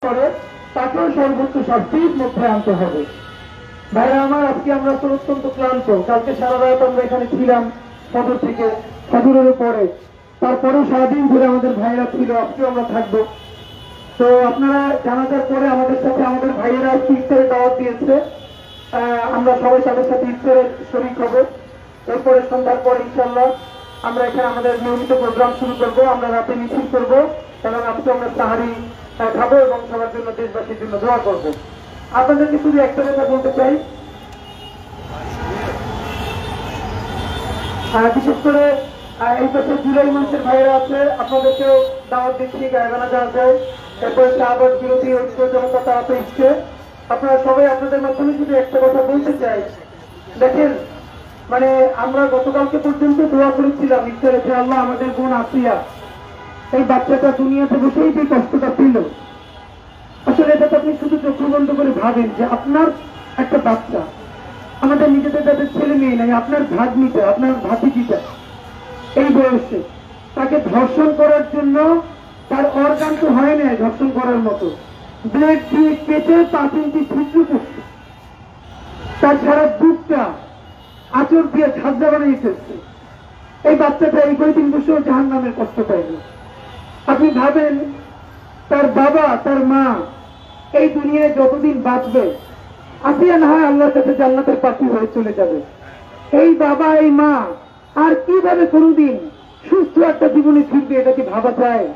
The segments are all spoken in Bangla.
করে তাকেও সর্বোচ্চ শাস্তির মধ্যে আনতে হবে। ভাইরা আমার, আজকে আমরা তো অত্যন্ত ক্লান্ত। কালকে সারা রাত আমরা এখানে ছিলাম ফজর থেকে, ফজরের পরে, তারপরেও সারাদিন ধরে আমাদের ভাইরা ছিল, আজকেও আমরা থাকবো। তো আপনারা জানাজার পরে আমাদের সাথে আমাদের ভাইয়েরা ইফতারের দাওয়াত দিয়েছে, আমরা সবাই তাদের সাথে ইফতারের শরীক হব। এরপরে সন্ধ্যার পর ইনশাল্লাহ আমরা এখানে আমাদের নিয়মিত প্রোগ্রাম শুরু করবো। আমরা রাতে মিছিল করবো, কারণ আজকে আমরা সাহারি খাবো এবং সবার জন্য, দেশবাসীর জন্য দোয়া করবো। আপনাদেরকে শুধু একটা কথা বলতে চাই, বিশেষ করে এই বছর জুলাই মাসের ভাইয়েরা আছে, আপনাদেরকেও দাওয়াত দিচ্ছি গায়গানা যাওয়া যায়। এরপরে শাহবাগ বিরোধী ঐক্য জনতা তারা তো ইচ্ছে। আপনারা সবাই আপনাদের মাধ্যমে শুধু একটা কথা বলতে চাই, দেখেন মানে আমরা গতকালকে পর্যন্ত দোয়া করেছিলাম ইফতারে যে আল্লাহ আমাদের বোন আসিয়া, এই বাচ্চাটা দুনিয়াতে বসেই যে কষ্টটা ছিল, আসলে এটা তো আপনি শুধু চক্ষু বন্ধ করে ভাবেন যে আপনার একটা বাচ্চা, আমাদের নিজেদের যাদের ছেলে মেয়ে নাই, আপনার ভাগ্নিটা, আপনার ভাতিজিটা এই বয়সে, তাকে ধর্ষণ করার জন্য তার অর্গান তো হয় না ধর্ষণ করার মতো, ব্লেড দিয়ে কেটে 5 ইঞ্চি ছিদ্র করছে, তার সারা বুকটা আঁচড় দিয়ে ঝাঁঝা বানিয়ে ফেলছে। এই বাচ্চাটা এই কয়েকদিন বসেও জাহান্নামের কষ্ট পায়নি। আপনি ভাবেন তার বাবা তার মা এই দুনিয়ায় যতদিন বাঁচবে, আসিয়া না হয় আল্লাহর কাছে জান্নাতের প্রার্থী হয়ে চলে যাবে, এই বাবা এই মা আর কিভাবে কোনদিন সুস্থ একটা জীবনে ফিরবে, এটা কি ভাবা যায়?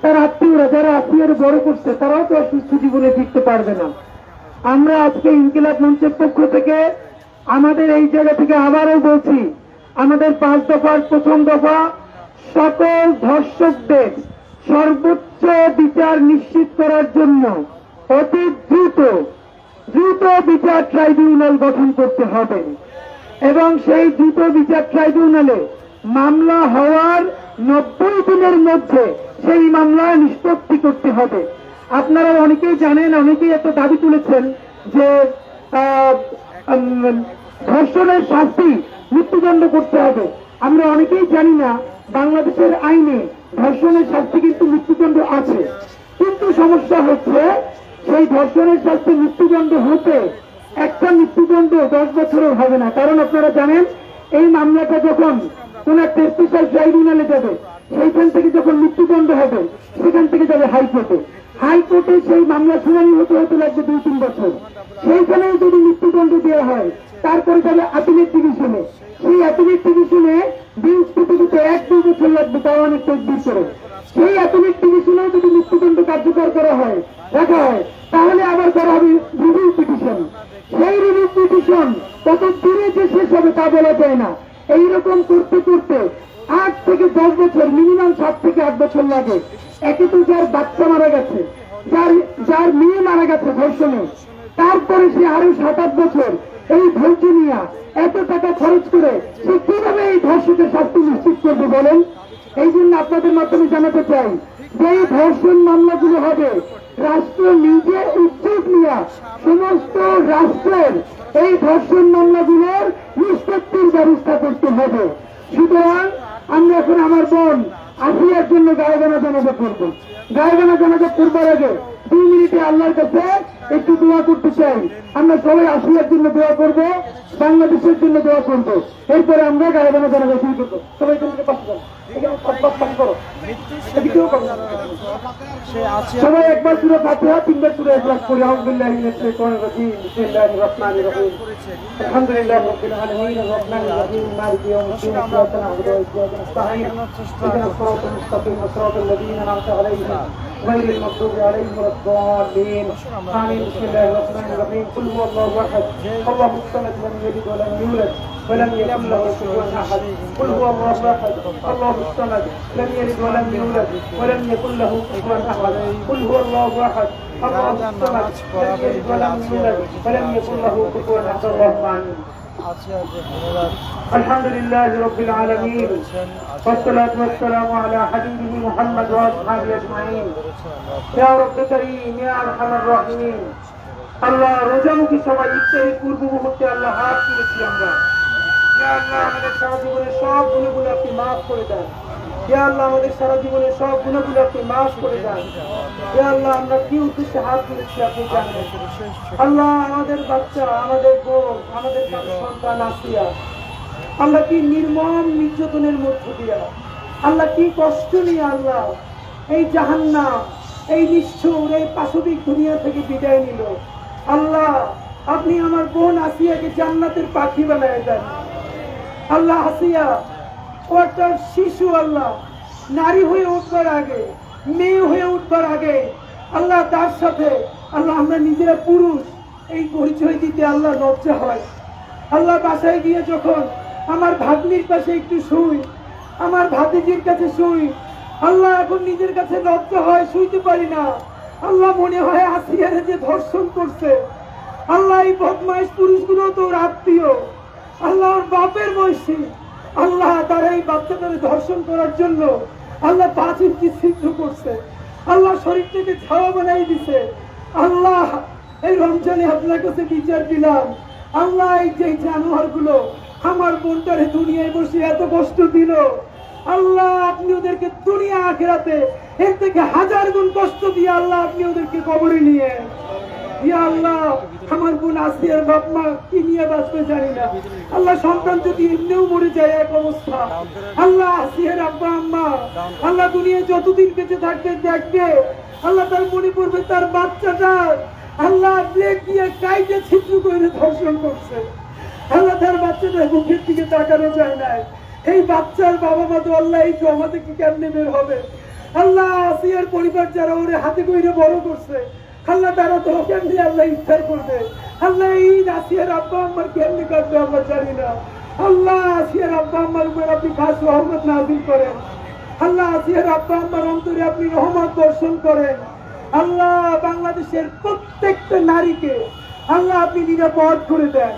তার আত্মীয়রা যারা আসিয়ার বড় করছে তারাও তো সুস্থ জীবনে ফিরতে পারবে না। আমরা আজকে ইনকিলাব মঞ্চের পক্ষ থেকে আমাদের এই জায়গা থেকে আবারও বলছি, আমাদের 5 দফার প্রথম দফা সকল ধর্ষকদের সর্বোচ্চ বিচার নিশ্চিত করার জন্য অতি দ্রুত বিচার ট্রাইব্যুনাল গঠন করতে হবে এবং সেই দ্রুত বিচার ট্রাইব্যুনালে মামলা হওয়ার 90 দিনের মধ্যে সেই মামলা নিষ্পত্তি করতে হবে। আপনারা অনেকেই জানেন, অনেকেই একটা দাবি তুলেছেন যে ধর্ষণের শাস্তি মৃত্যুদণ্ড করতে হবে। আমরা অনেকেই জানি না বাংলাদেশের আইনে ধর্ষণের শাস্তি কিন্তু মৃত্যুদণ্ড আছে, কিন্তু সমস্যা হচ্ছে সেই ধর্ষণের শাস্তি মৃত্যুদণ্ড হতে একটা মৃত্যুদণ্ড 10 বছরের হবে না। কারণ আপনারা জানেন এই মামলাটা যখন কোন একটা স্পেশাল ট্রাইব্যুনালে যাবে, সেইখান থেকে যখন মৃত্যুদণ্ড হবে সেখান থেকে যাবে হাইকোর্টে, হাইকোর্টে সেই মামলা শুনানি হতে হতে লাগবে 2-3 বছর। সেইখানেও যদি মৃত্যুদণ্ড দেওয়া হয় তারপরে যাবে আপিলেট ডিভিশনে, সেই আপিলেট ডিভিশনে বেঞ্চ পেতে পেতে 1-2 বছর লাগবে, তাও অনেক তদবির করে। সেই আপিলেট ডিভিশনেও যদি মৃত্যুদণ্ড কার্যকর করা হয়, রাখা হয়, তাহলে আবার করা হবে রিভিউ পিটিশন। সেই রিভিউ পিটিশন কত দূরে যে শেষ হবে তা বলা যায় না। এইরকম করতে করতে 8 থেকে 10 বছর, মিনিমাম 7 থেকে 8 বছর লাগে। একে তো যার বাচ্চা মারা গেছে, যার মেয়ে মারা গেছে ধর্ষণে, তারপরে সে আরো 7-8 বছর এই ধৈর্য নিয়ে এত টাকা খরচ করে সে কিভাবে এই ধর্ষকের শাস্তি নিশ্চিত করবে বলেন? এই জন্য আপনাদের মাধ্যমে জানাতে চাই যে এই ধর্ষণ মামলাগুলো হবে রাষ্ট্র নিজে উদ্যোগ নিয়ে সমস্ত রাষ্ট্রের এই ধর্ষণ মামলাগুলোর নিষ্পত্তির ব্যবস্থা করতে হবে। সুতরাং আমরা এখন আমার বোন আসিয়ার জন্য গায়গানা জানাজা করবো। গায়গানা জানাজা করবার আগে 2 মিনিটে আল্লাহর কাছে একটু দোয়া করতে চাই। আমরা সবাই আসিয়ার জন্য দোয়া করব, বাংলাদেশের জন্য দোয়া করব, এরপরে আমরা গায়গানা জানাজা শুরু করবো। সবাই এখান থেকে পাশে যান, সবাই একবার সূরা ফাতিহা 3বার সূরা ইখলাস পড়ি। আউযু বিল্লাহি মিনাশ শাইতানির রাজীম, বিসমিল্লাহির রাহমানির রাহিম, আলহামদুলিল্লাহি রাব্বিল আলামিন, আর-রাহমানির রাহিম, মালিকি ইয়াউমিদ্দিন, ইyyaka না'বুদু ওয়া ইyyaka নাস্তাঈন, ইহদিনাস সিরাতাল মুস্তাকিম, সিরাতাল লাযীনা আন'আমতা আলাইহিম গায়রিল মাগদুবি আলাইহিম ওয়ালাদ-দাল্লিন। আমিন। বিসমিল্লাহির রাহমানির রাহিম, কুল হুয়াল্লাহু আহাদ, আল্লাহুস সামাদ, লাম ইয়ালিদ ওয়া লাম ইউলাদ ولم يكن له كفوا احد قل هو الله احد الله الصمد لم يلد ولم يولد ولم يكن له كفوا احد قل هو الله احد الله الصمد لم يلد ولم يولد ولم يكن له كفوا احد اللهم امين الحمد لله رب العالمين والصلاة والسلام على حبيبه محمد واصحابه اجمعين يا رب كريم يا ارحم الراحمين আল্লাহ রোজামুখী সবাই ইফতারের পূর্ব মুহূর্তে আল্লাহ হাত তুলেছি আমরা, আল্লাহ আমাদের সারা জীবনের সব গুণগুলো আপনি মাফ করে দেন। হে আল্লাহ আমাদের সারা জীবনের সব গুণাগুলো আপনি মাফ করে দেন। হে আল্লাহ আমরা কি উদ্দেশ্যে হাত তুলেছি আপনি জানেন। আল্লাহ আমাদের বাচ্চা, আমাদের বোন, আমাদের সন্তান আসিয়া আল্লাহ কি নির্মম নির্যাতনের মধ্য দিয়া, আল্লাহ কি কষ্ট নিয়ে আল্লাহ এই জাহান্নাম, এই নিষ্ঠুর, এই পাশবিক দুনিয়া থেকে বিদায় নিল। আল্লাহ আপনি আমার বোন আসিয়াকে জান্নাতের পাখি বানায় দেন। আল্লাহ আসিয়া ও একটা শিশু, আল্লাহ নারী হয়ে উঠবার আগে, মেয়ে হয়ে উঠবার আগে আল্লাহ তার সাথে আল্লাহ আমরা নিজেরা পুরুষ এই পরিচয় দিতে আল্লাহ লজ্জা হয়। আল্লাহ বাসায় গিয়ে যখন আমার ভাগ্নির পাশে একটু শুই, আমার ভাতিজির কাছে শুই, আল্লাহ এখন নিজের কাছে লজ্জা হয়, শুইতে পারি না। আল্লাহ মনে হয় আসিয়ারে যে ধর্ষণ করছে, আল্লাহ এই বদমাইশ পুরুষগুলো তো ওর আত্মীয়, আল্লাহ ওর বাপের বয়সী, আল্লাহ তারা এই বাচ্চাটাকে ধর্ষণ করার জন্য আল্লাহ 5 ইঞ্চি ছিদ্র করছে, আল্লাহ শরীর থেকে ছাওয়া বানাই দিছে। আল্লাহ এই রমজানে আপনার কাছে বিচার দিলাম, আল্লাহ এই যে জানোয়ার গুলো আমার বোনটারে দুনিয়ায় বসে এত কষ্ট দিল, আল্লাহ আপনি ওদেরকে দুনিয়া আখিরাতে এর থেকে 1000 গুণ কষ্ট দিয়ে আল্লাহ আপনি ওদেরকে কবরে নিয়ে। ইয়া আল্লাহ আমার বোন আসিয়ার বাপ মা কি নিয়ে বাঁচবে জানি না, আল্লাহ সন্তান যদি এমনিও মরে যায় এক অবস্থা, আল্লাহ আসিয়ার আব্বা আম্মা আল্লাহ দুনিয়ায় যতদিন বেঁচে থাকবে দেখবে, আল্লাহ তার মনে পড়বে তার বাচ্চাটা আল্লাহ ব্লেড দিয়ে কাইটে ছিদ্র করে ধর্ষণ করছে, আল্লাহ তার বাচ্চাটার মুখের দিকে তাকানো যায় না। এই বাচ্চার বাবা মা তো আল্লাহ এই জমা থেকে কেমনে বের হবে, আল্লাহ আসিয়ার পরিবার যারা ওরে হাতে কইরে বড় করছে, আল্লাহ তারা তো কেমনি আল্লাহ ইফতার করবে, আল্লাহ এই আসিয়ার আব্বা আম্মার কেমনি কাটবে আমরা জানি না। আল্লাহ আসিয়ার আব্বা আম্মার উপর আপনি খাস রহমত নাযিল করেন, আল্লাহ আসিয়ার আব্বা আম্মার অন্তরে আপনি রহমত বর্ষণ করেন। আল্লাহ বাংলাদেশের প্রত্যেকটা নারীকে আল্লাহ আপনি নিরাপদ করে দেন,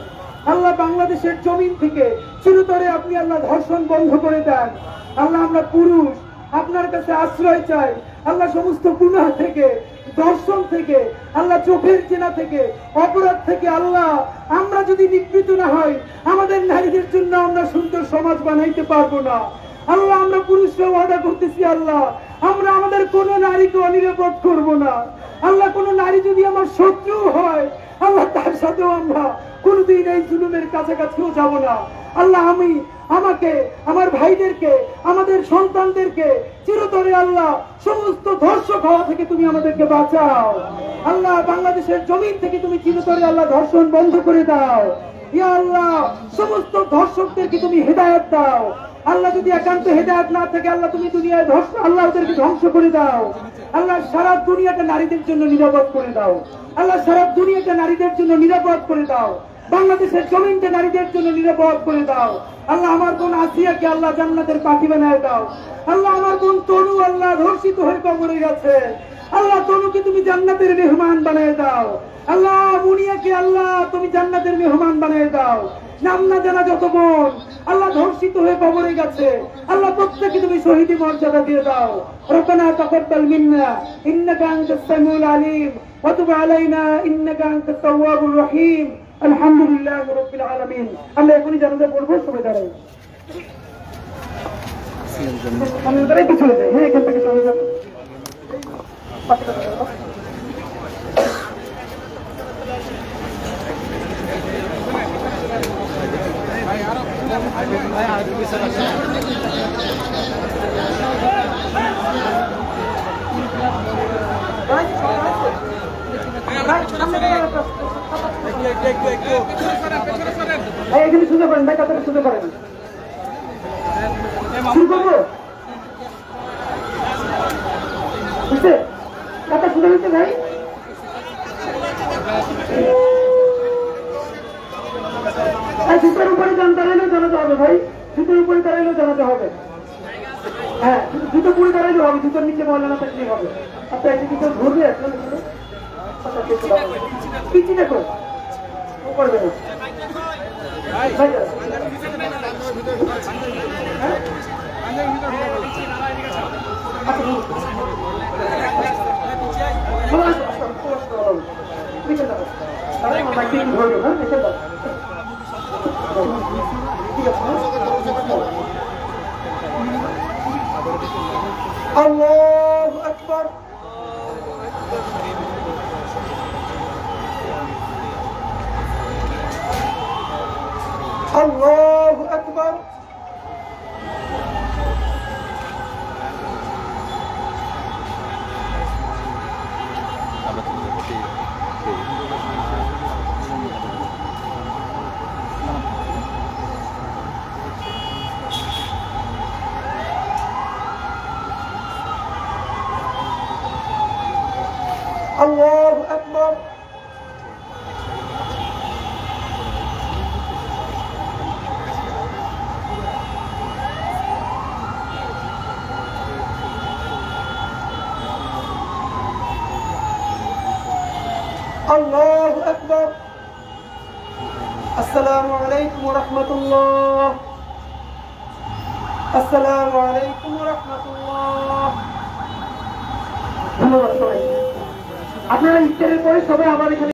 আল্লাহ বাংলাদেশের জমিন থেকে চিরতরে আপনি আল্লাহ ধর্ষণ বন্ধ করে দেন। আল্লাহ আমরা পুরুষ আপনার কাছে আশ্রয় চাই, আল্লাহ সমস্ত গুনাহ থেকে, দর্শন থেকে, আল্লাহ চোখের জেনা থেকে, অপরাধ থেকে আল্লাহ আমরা যদি নিবৃত না হই আমাদের নারীদের জন্য আমরা সুন্দর সমাজ বানাইতে পারবো না। আল্লাহ আমরা পুরুষরা ওয়াদা করতেছি আল্লাহ আমরা আমাদের কোন নারীকে অনিরাপদ করব না। আল্লাহ কোন নারী যদি আমার শত্রু হয় আল্লাহ তার সাথেও আমরা কোনদিন এই জুলুমের কাছাকাছিও যাব না। আল্লাহ আমি আমাকে, আমার ভাইদেরকে, আমাদের সন্তানদেরকে চিরতরে আল্লাহ সমস্ত ধর্ষক হওয়া থেকে তুমি আমাদেরকে বাঁচাও। আল্লাহ বাংলাদেশের জমিন থেকে তুমি চিরতরে আল্লাহ ধর্ষণ বন্ধ করে দাও। ইয়া আল্লাহ সমস্ত ধর্ষকদেরকে তুমি হেদায়েত দাও। আল্লাহ যদি একান্ত হেদায়েত না থাকে আল্লাহ তুমি দুনিয়ায় আল্লাহ ওদেরকে ধ্বংস করে দাও। আল্লাহ সারা দুনিয়াটা নারীদের জন্য নিরাপদ করে দাও। আল্লাহ সারা দুনিয়াটা নারীদের জন্য নিরাপদ করে দাও। বাংলাদেশের জমিনটা নারীদের জন্য নিরাপদ করে দাও। আল্লাহ আমার বোন আসিয়াকে আল্লাহ জান্নাতের পাখি বানায় দাও। আল্লাহ আমার বোন তনু আল্লাহ ধর্ষিত হয়ে কবরে গেছে, আল্লাহ তনুকে তুমি জান্নাতের মেহমান বানায় দাও। আল্লাহ মুনিয়াকে আল্লাহ তুমি জান্নাতের মেহমান বানায় দাও। নাম না জানা যত বোন আল্লাহ ধর্ষিত হয়ে কবরে গেছে আল্লাহ প্রত্যেককে তুমি শহীদি মর্যাদা দিয়ে দাও। রব্বানা তাকাব্বাল মিন্না ইন্নাকা আনতাস সামিউল আলিম ওয়া তুব আলাইনা ইন্নাকা আনতাত তাওয়াবুর রহিম। আলহামদুলিল্লাহি রাব্বিল আলামিন। আমরা এখনই জানাজা পড়ব, সবাই দাঁড়াই। আমরা দাঁড়াই কি চলে যাই, হ্যাঁ এখান থেকে চলে যাব। এখানে শুরু করেন ভাই, কাতারে শুরু করেন। শুরু করবো বুঝছে, কাতার শুরু হয়েছে ভাই। জুতোর উপরে দাঁড়াইলেও জানাতে হবে ভাই, জুতোর উপরে দাঁড়াইলেও জানাতে হবে। হ্যাঁ জুতো পুরে দাঁড়াইলেও হবে, জুতোর নিচে ময়লা না থাকলেই হবে। আপনার একটা জুতো ঘুরবে পিছি দেখো ও করবে না। ঠিক আছে আল্লাহু আকবার। আল্লাহু আকবার। আল্লাহু আকবার। আসসালামু আলাইকুম ওয়া রাহমাতুল্লাহ। আসসালামু আলাইকুম ওয়া রাহমাতুল্লাহ। ধন্যবাদ সবাই। আপনারা ইফতারের পরে সবাই আবার এখানে